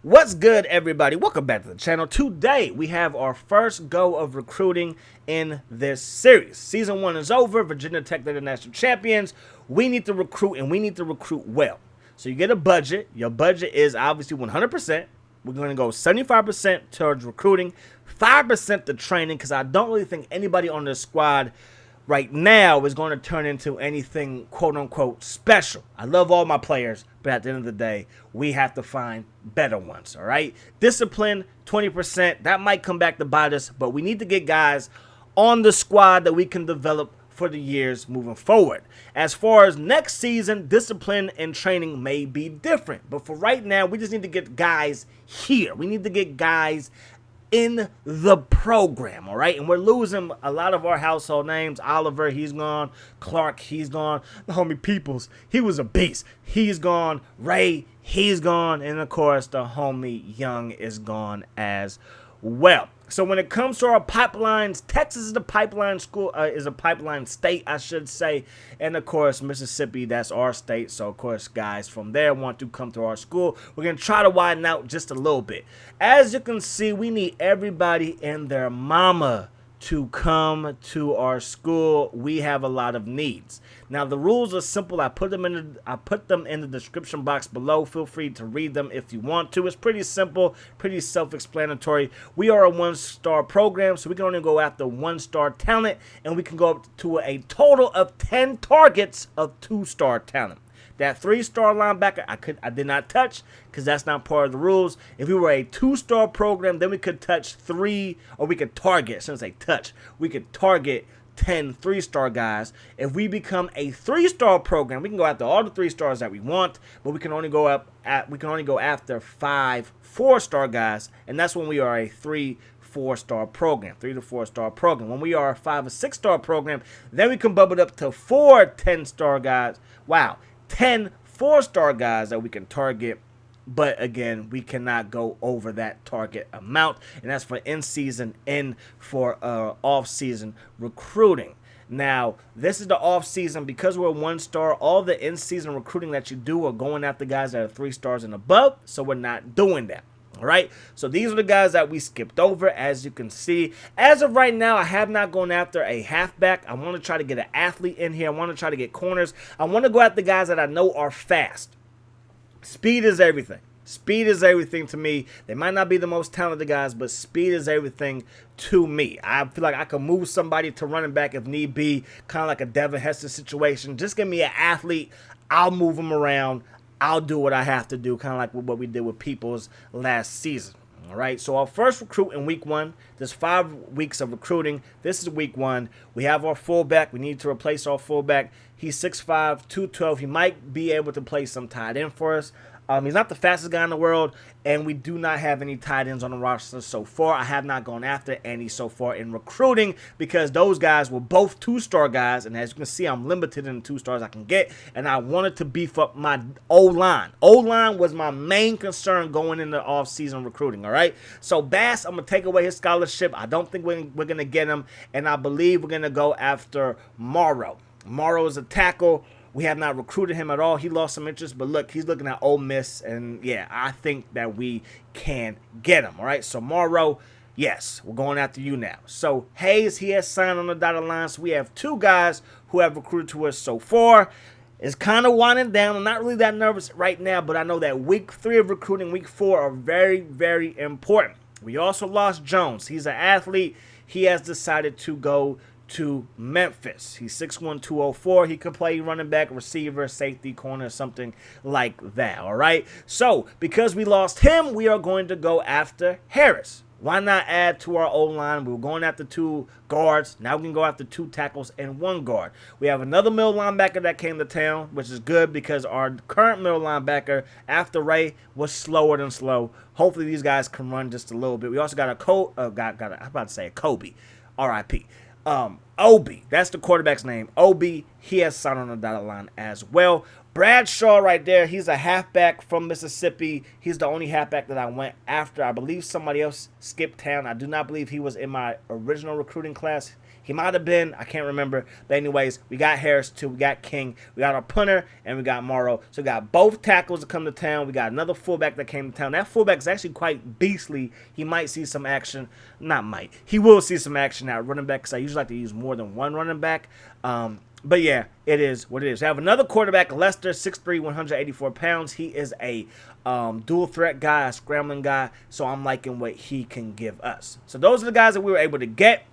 What's good, everybody? Welcome back to the channel. Today, we have our first go of recruiting in this series. Season 1 is over. Virginia Tech, they're the national champions. We need to recruit, and we need to recruit well. So you get a budget. Your budget is obviously 100%. We're going to go 75% towards recruiting, 5% to training, because I don't really think anybody on this squad right now is going to turn into anything quote-unquote special. I love all my players, but at the end of the day, we have to find better ones, all right? Discipline, 20%. That might come back to bite us, but we need to get guys on the squad that we can develop for the years moving forward. As far as next season, discipline and training may be different, but for right now, we just need to get guys here. We need to get guys in the program, all right? And we're losing a lot of our household names. Oliver, he's gone. Clark, he's gone. The homie Peoples, he was a beast. He's gone. Ray, he's gone. And, of course, the homie Young is gone as well. So when it comes to our pipelines, Texas is the pipeline school, is a pipeline state, I should say. And, of course, Mississippi, that's our state. So, of course, guys from there want to come to our school. We're going to try to widen out just a little bit. As you can see, we need everybody and their mama to come to our school. We have a lot of needs. Now the rules are simple. I put them in the description box below. Feel free to read them if you want to. It's pretty simple, pretty self-explanatory. We are a one-star program, so we can only go after one-star talent, and we can go up to a total of 10 targets of 2-star talent. That 3-star linebacker, I did not touch because that's not part of the rules. If we were a 2-star program, then we could touch 3, or we could target, since they touch, we could target 10 3-star guys. If we become a 3-star program, we can go after all the 3 stars that we want, but we can only go after 5 4-star guys, and that's when we are a 3-4-star program, 3 to 4-star program. When we are a 5 or 6-star program, then we can bump it up to 4 10-star guys. Wow. 10 4-star guys that we can target, but again, we cannot go over that target amount, and that's for in-season and for off-season recruiting. Now, this is the off-season. Because we're 1-star, all the in-season recruiting that you do are going after guys that are 3 stars and above, so we're not doing that. All right, so these are the guys that we skipped over, as you can see. As of right now, I have not gone after a halfback. I want to try to get an athlete in here. I want to try to get corners. I want to go after guys that I know are fast. Speed is everything. Speed is everything to me. They might not be the most talented guys, but speed is everything to me. I feel like I can move somebody to running back if need be, kind of like a Devin Hester situation. Just give me an athlete. I'll move them around. I'll do what I have to do, kind of like what we did with Peoples last season. All right, so our first recruit in week 1, there's 5 weeks of recruiting. This is week 1. We have our fullback. We need to replace our fullback. He's 6'5", 212. He might be able to play some tight end for us. He's not the fastest guy in the world, and we do not have any tight ends on the roster so far. I have not gone after any so far in recruiting because those guys were both 2-star guys, and as you can see, I'm limited in the 2 stars I can get, and I wanted to beef up my O-line. O-line was my main concern going into off-season recruiting, all right? So Bass, I'm going to take away his scholarship. I don't think we're going to get him, and I believe we're going to go after Morrow. Morrow is a tackle. We have not recruited him at all. He lost some interest, but look, he's looking at Ole Miss, and yeah, I think that we can get him, all right? So Morrow, yes, we're going after you now. So Hayes, he has signed on the dotted line, so we have 2 guys who have recruited to us so far. It's kind of winding down. I'm not really that nervous right now, but I know that week 3 of recruiting, week 4 are very, very important. We also lost Jones. He's an athlete. He has decided to go to Memphis. He's 6'1", 204. He could play running back, receiver, safety, corner, something like that, all right? So, because we lost him, we are going to go after Harris. Why not add to our O-line? We were going after 2 guards. Now we can go after 2 tackles and 1 guard. We have another middle linebacker that came to town, which is good because our current middle linebacker, after Ray, was slower than slow. Hopefully these guys can run just a little bit. We also got a Kobe, R.I.P. Obi, that's the quarterback's name. Obi, he has signed on the dotted line as well. Bradshaw right there, he's a halfback from Mississippi. He's the only halfback that I went after. I believe somebody else skipped town. I do not believe he was in my original recruiting class. He might have been. I can't remember. But anyways, we got Harris too. We got King. We got our punter, and we got Morrow. So we got both tackles to come to town. We got another fullback that came to town. That fullback is actually quite beastly. He might see some action. Not might. He will see some action at running back because I usually like to use more than one running back. But yeah, it is what it is. We have another quarterback, Lester, 6'3", 184 pounds. He is a dual threat guy, a scrambling guy. So I'm liking what he can give us. So those are the guys that we were able to get.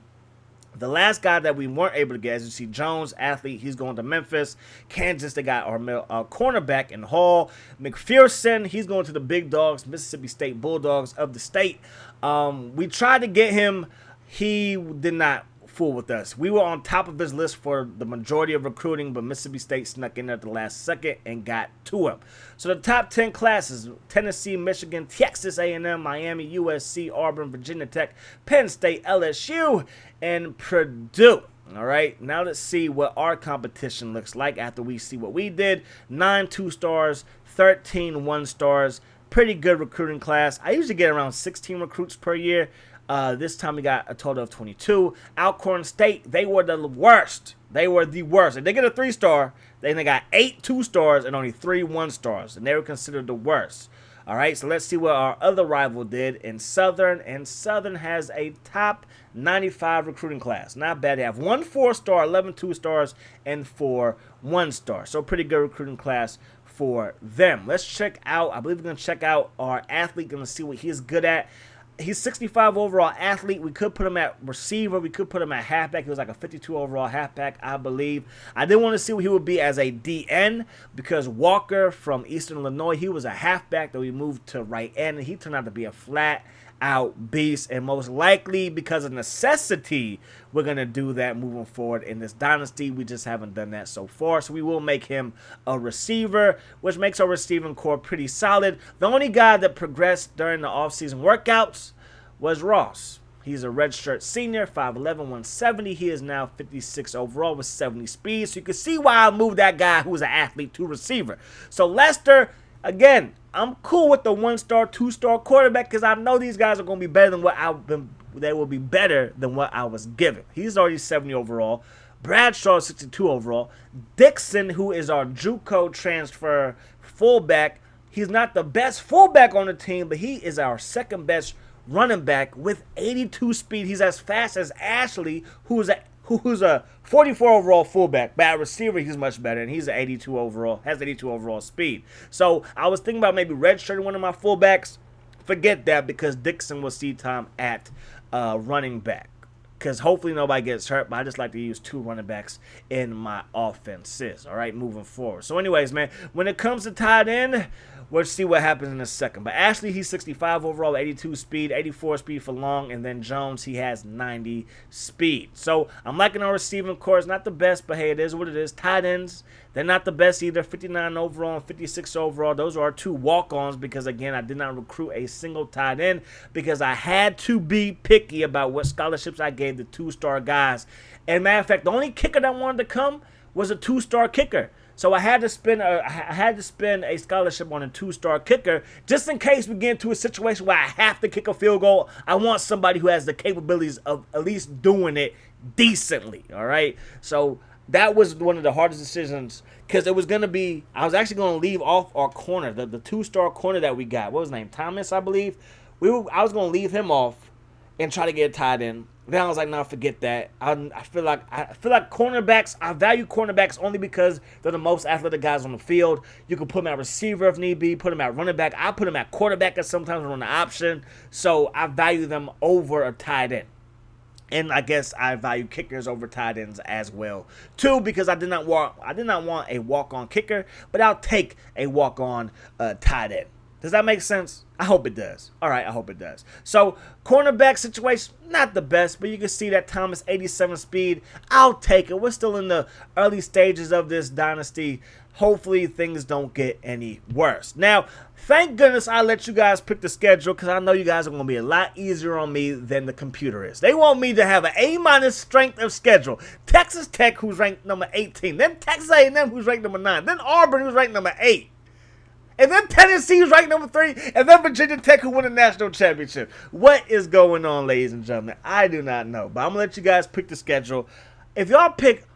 The last guy that we weren't able to get, as you see, Jones, athlete, he's going to Memphis. Kansas, they got our cornerback in Hall. McPherson, he's going to the Big Dogs, Mississippi State Bulldogs of the state. We tried to get him. He did not fool with us. We were on top of his list for the majority of recruiting, but Mississippi State snuck in at the last second and got to him. So the top 10 classes: Tennessee, Michigan, Texas A&M, Miami, USC, Auburn, Virginia Tech, Penn State, LSU, and Purdue. All right, now let's see what our competition looks like after we see what we did. 9 2-stars, 13 1-stars. Pretty good recruiting class. I usually get around 16 recruits per year. This time we got a total of 22. Alcorn State, they were the worst. They were the worst. If they get a 3-star, then they got 8 2-stars and only 3 1-stars, and they were considered the worst. All right, so let's see what our other rival did in Southern. And Southern has a top 95 recruiting class. Not bad. They have 1 4-star, 11 2-stars, and 4 1-stars. So pretty good recruiting class for them. Let's check out, I believe we're going to check out our athlete, going to see what he's good at. He's 65 overall athlete. We could put him at receiver. We could put him at halfback. He was like a 52 overall halfback, I believe. I did want to see what he would be as a DN because Walker from Eastern Illinois, he was a halfback that we moved to right end, and he turned out to be a flat out beast, and most likely because of necessity we're going to do that moving forward in this dynasty. We just haven't done that so far, so we will make him a receiver, which makes our receiving core pretty solid. The only guy that progressed during the offseason workouts was Ross. He's a redshirt senior, 5'11", 170. He is now 56 overall with 70 speed, so you can see why I moved that guy who was an athlete to receiver. So Lester, again, I'm cool with the 1-star, 2-star quarterback because I know these guys are going to be better than what I've been. They will be better than what I was given. He's already 70 overall. Bradshaw, 62 overall. Dixon, who is our JUCO transfer fullback, he's not the best fullback on the team, but he is our second best running back with 82 speed. He's as fast as Ashley, who's a 44 overall fullback. But at receiver, he's much better, and he's an 82 overall, has 82 overall speed. So I was thinking about maybe redshirting one of my fullbacks. Forget that because Dixon will see time at running back. Because hopefully nobody gets hurt, but I just like to use 2 running backs in my offenses, all right, moving forward. So anyways, man, when it comes to tight end, we'll see what happens in a second. But Ashley, he's 65 overall, 82 speed, 84 speed for long, and then Jones, he has 90 speed. So I'm liking our receiving core. It's not the best, but hey, it is what it is. Tight ends, they're not the best either, 59 overall and 56 overall. Those are our 2 walk-ons because, again, I did not recruit a single tight end because I had to be picky about what scholarships I gave the 2-star guys. And matter of fact, the only kicker that wanted to come was a 2-star kicker. So I had to spend a scholarship on a 2-star kicker just in case we get into a situation where I have to kick a field goal. I want somebody who has the capabilities of at least doing it decently, all right? So that was one of the hardest decisions because it was going to be – I was actually going to leave off our corner, the 2-star corner that we got. What was his name? Thomas, I believe. I was going to leave him off and try to get a tight end. Then I was like, no, forget that. I feel like cornerbacks, I value cornerbacks only because they're the most athletic guys on the field. You can put them at receiver if need be, put them at running back. I put them at quarterback and sometimes run the option. So I value them over a tight end. And I guess I value kickers over tight ends as well, too, because I did not want a walk-on kicker, but I'll take a walk-on tight end. Does that make sense? I hope it does. All right, I hope it does. So, cornerback situation, not the best, but you can see that Thomas, 87 speed. I'll take it. We're still in the early stages of this dynasty. Hopefully, things don't get any worse. Now, thank goodness I let you guys pick the schedule because I know you guys are going to be a lot easier on me than the computer is. They want me to have an A- strength of schedule. Texas Tech, who's ranked number 18. Then Texas A&M, who's ranked number 9. Then Auburn, who's ranked number 8. And then Tennessee is ranked number 3, and then Virginia Tech who won the national championship. What is going on, ladies and gentlemen? I do not know. But I'm going to let you guys pick the schedule. If y'all pick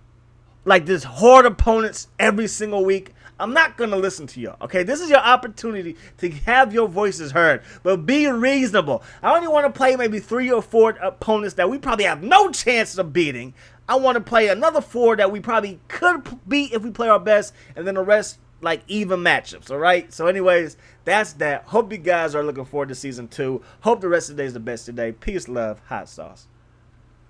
like this hard opponents every single week, I'm not going to listen to y'all, okay? This is your opportunity to have your voices heard, but be reasonable. I only want to play maybe 3 or 4 opponents that we probably have no chance of beating. I want to play another 4 that we probably could beat if we play our best, and then the rest, like, even matchups, all right? So anyways, that's that. Hope you guys are looking forward to Season 2. Hope the rest of the day is the best today. Peace, love, hot sauce.